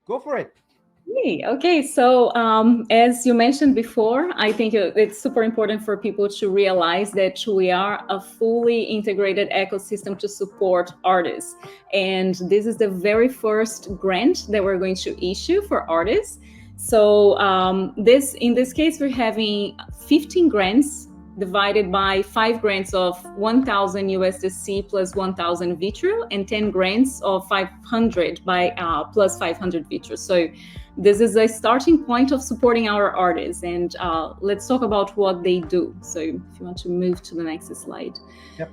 Go for it. Hey, okay, so as you mentioned before, I think it's super important for people to realize that we are a fully integrated ecosystem to support artists. And this is the very first grant that we're going to issue for artists. So this in this case, we're having 15 grants divided by 5 grants of 1,000 USDC plus 1,000 Vitro and 10 grants of 500 by plus 500 Vitro. So this is a starting point of supporting our artists, and let's talk about what they do. So if you want to move to the next slide. Yep.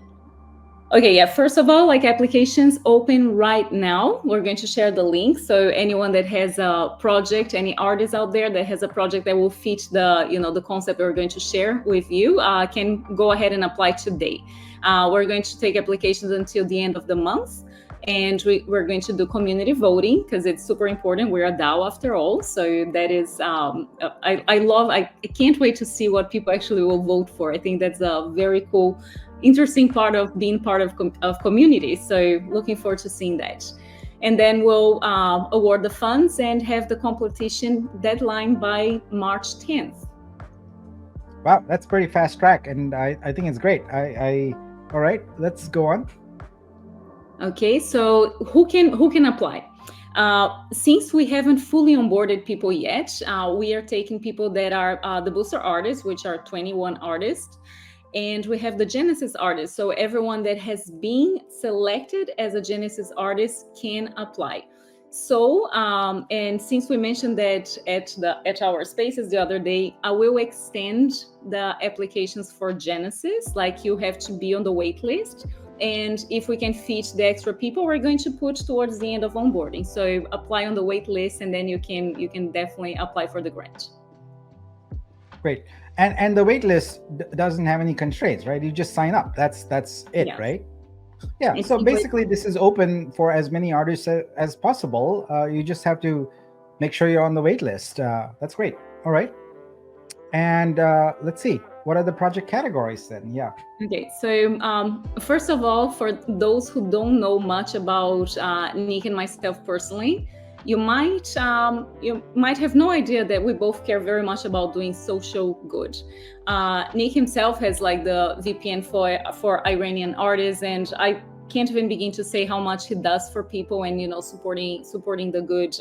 Okay, yeah, first of all, like applications open right now. We're going to share the link. So anyone that has a project, any artist out there that has a project that will fit the concept we're going to share with you, can go ahead and apply today. We're going to take applications until the end of the month. And we're going to do community voting because it's super important. We're a DAO after all. So that is, I can't wait to see what people actually will vote for. I think that's a very cool, interesting part of being part of community. So looking forward to seeing that. And then we'll award the funds and have the competition deadline by March 10th. Wow, that's pretty fast track. And I think it's great. All right, let's go on. Okay, so who can apply? Since we haven't fully onboarded people yet, we are taking people that are the booster artists, which are 21 artists, and we have the Genesis artists. So everyone that has been selected as a Genesis artist can apply. So, and since we mentioned that at our spaces the other day, I will extend the applications for Genesis. Like you have to be on the wait list. And if we can fit the extra people, we're going to put towards the end of onboarding. So apply on the wait list, and then you can definitely apply for the grant. Great. And the wait list doesn't have any constraints, right? You just sign up. That's it, Yeah. right? Yeah. So basically, this is open for as many artists as possible. You just have to make sure you're on the wait list. That's great. All right. And let's see. What are the project categories then? Yeah. Okay, so first of all, for those who don't know much about Nick and myself personally, you might have no idea that we both care very much about doing social good. Nick himself has like the VPN for Iranian artists, and I can't even begin to say how much he does for people and supporting the good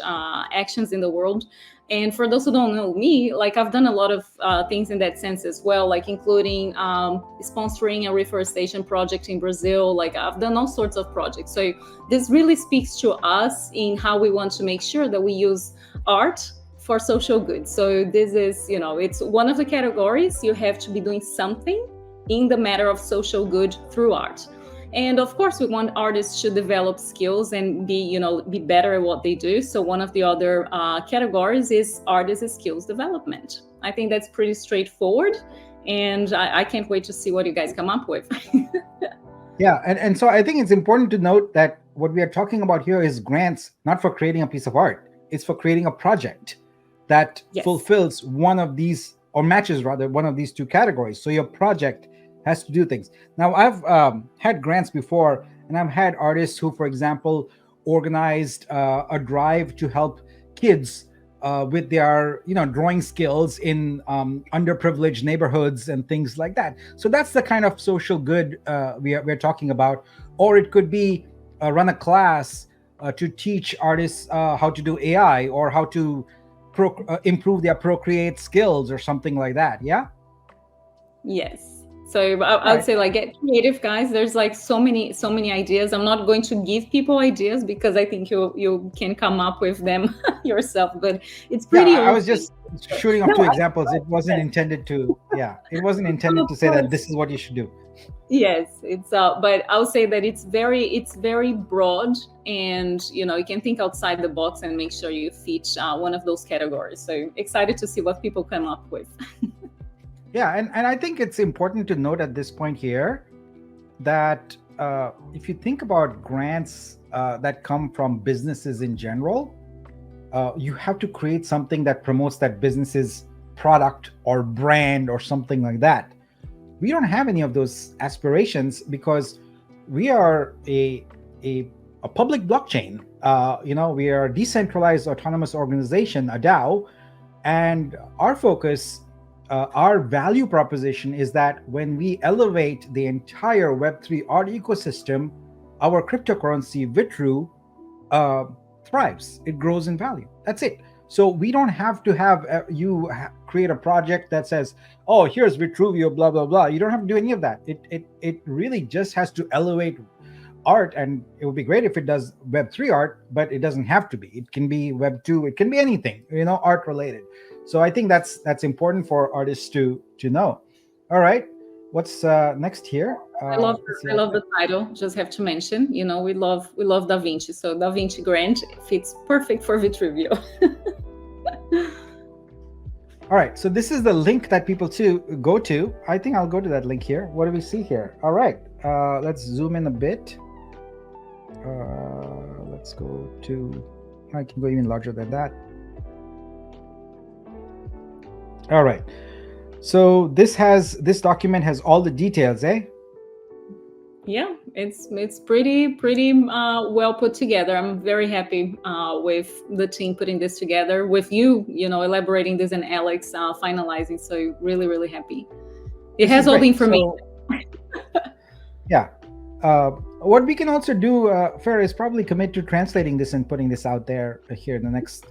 actions in the world. And for those who don't know me, like I've done a lot of things in that sense as well, like including sponsoring a reforestation project in Brazil. Like I've done all sorts of projects. So this really speaks to us in how we want to make sure that we use art for social good. So this is, it's one of the categories. You have to be doing something in the matter of social good through art. And of course, we want artists to develop skills and be better at what they do. So one of the other categories is artist skills development. I think that's pretty straightforward, and I can't wait to see what you guys come up with. Yeah, and so I think it's important to note that what we are talking about here is grants, not for creating a piece of art. It's for creating a project that fulfills one of these, or matches rather, one of these two categories. So your project has to do things. Now, I've had grants before, and I've had artists who, for example, organized a drive to help kids with their drawing skills in underprivileged neighborhoods and things like that. So that's the kind of social good we're talking about. Or it could be run a class to teach artists how to do AI, or how to improve their Procreate skills or something like that. Yeah. Yes. So I would say, like, get creative, guys. There's like so many ideas. I'm not going to give people ideas because I think you can come up with them yourself. But it's pretty. Yeah, I was just shooting off two examples. It wasn't intended to. Yeah, it wasn't intended to say that this is what you should do. Yes, it's but I would say that it's very broad, and you can think outside the box and make sure you fit one of those categories. So excited to see what people come up with. Yeah, and I think it's important to note at this point here that if you think about grants that come from businesses in general, you have to create something that promotes that business's product or brand or something like that. We don't have any of those aspirations because we are a public blockchain. We are a decentralized autonomous organization, a DAO, and our focus, our value proposition is that when we elevate the entire Web3 art ecosystem, our cryptocurrency Vitru thrives. It grows in value. That's it. So we don't have to have create a project that says, "Oh, here's Vitruvio, blah blah blah." You don't have to do any of that. It really just has to elevate art, and it would be great if it does Web3 art, but it doesn't have to be. It can be Web2. It can be anything, art related. So I think that's important for artists to know. All right, what's next here? I love the title. Just have to mention, we love Da Vinci, so Da Vinci Grant fits perfect for Vitruvio. All right, so this is the link that people to go to. I think I'll go to that link here. What do we see here? All right, let's zoom in a bit. Let's go to, I can go even larger than that. All right, so this document has all the details, eh? Yeah, it's pretty well put together. I'm very happy with the team putting this together, with you, elaborating this, and Alex finalizing. So really happy. It has all the information. Yeah. What we can also do, Farah, is probably commit to translating this and putting this out there here in the next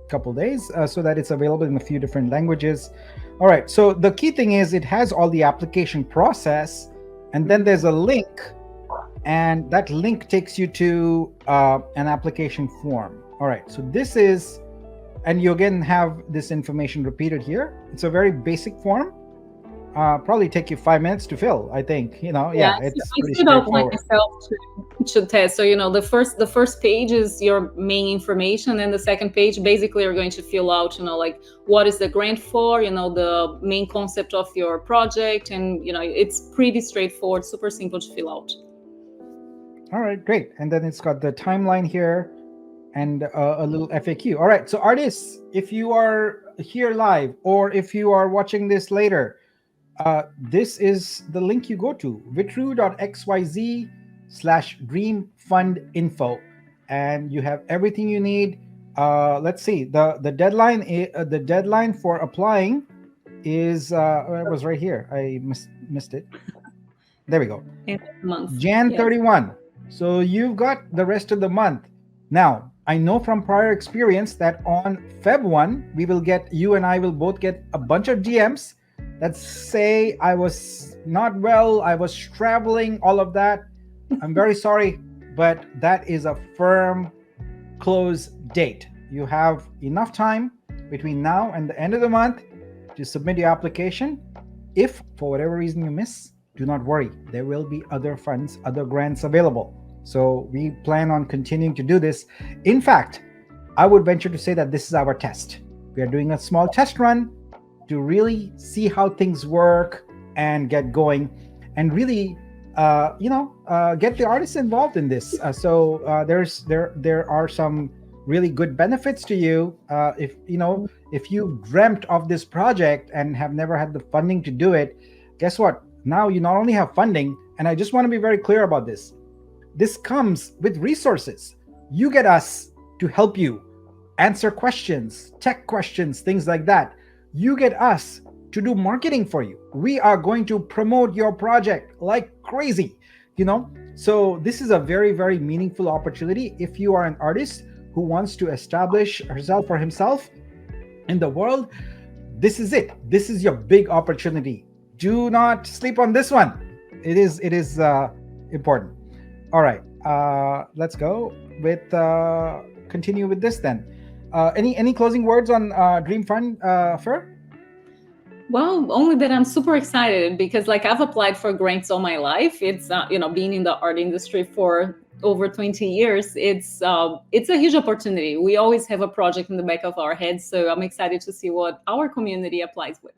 couple days, so that it's available in a few different languages. All right. So the key thing is it has all the application process, and then there's a link, and that link takes you to an application form. All right. So this is, and you again have this information repeated here. It's a very basic form. Probably take you 5 minutes to fill, I think. It's pretty straightforward. Myself to test. So the first page is your main information, and the second page basically you're going to fill out like what is the grant for, the main concept of your project, and it's pretty straightforward, super simple to fill out. All right, great. And then it's got the timeline here and a little FAQ. All right, so artists, if you are here live or if you are watching this later, this is the link you go to, vitru.xyz/dreamfundinfo, and you have everything you need. Let's see, the deadline for applying is it was right here. I missed it. There we go. Jan 31. So you've got the rest of the month. Now, I know from prior experience that on Feb 1, you and I will both get a bunch of DMs that say I was not well, I was traveling, all of that. I'm very sorry, but that is a firm close date. You have enough time between now and the end of the month to submit your application. If for whatever reason you miss, do not worry. There will be other funds, other grants available. So we plan on continuing to do this. In fact, I would venture to say that this is our test. We are doing a small test run to really see how things work and get going, and really, get the artists involved in this. There are some really good benefits to you. If you dreamt of this project and have never had the funding to do it, guess what? Now you not only have funding, and I just want to be very clear about this. This comes with resources. You get us to help you answer questions, tech questions, things like that. You get us to do marketing for you. We are going to promote your project like crazy, So this is a very, very meaningful opportunity. If you are an artist who wants to establish herself or himself in the world, this is it. This is your big opportunity. Do not sleep on this one. It is important. All right, let's go with continue with this then. Any closing words on Dream Fund, Fer? Well, only that I'm super excited because I've applied for grants all my life. It's being in the art industry for over 20 years. It's a huge opportunity. We always have a project in the back of our heads, so I'm excited to see what our community applies with.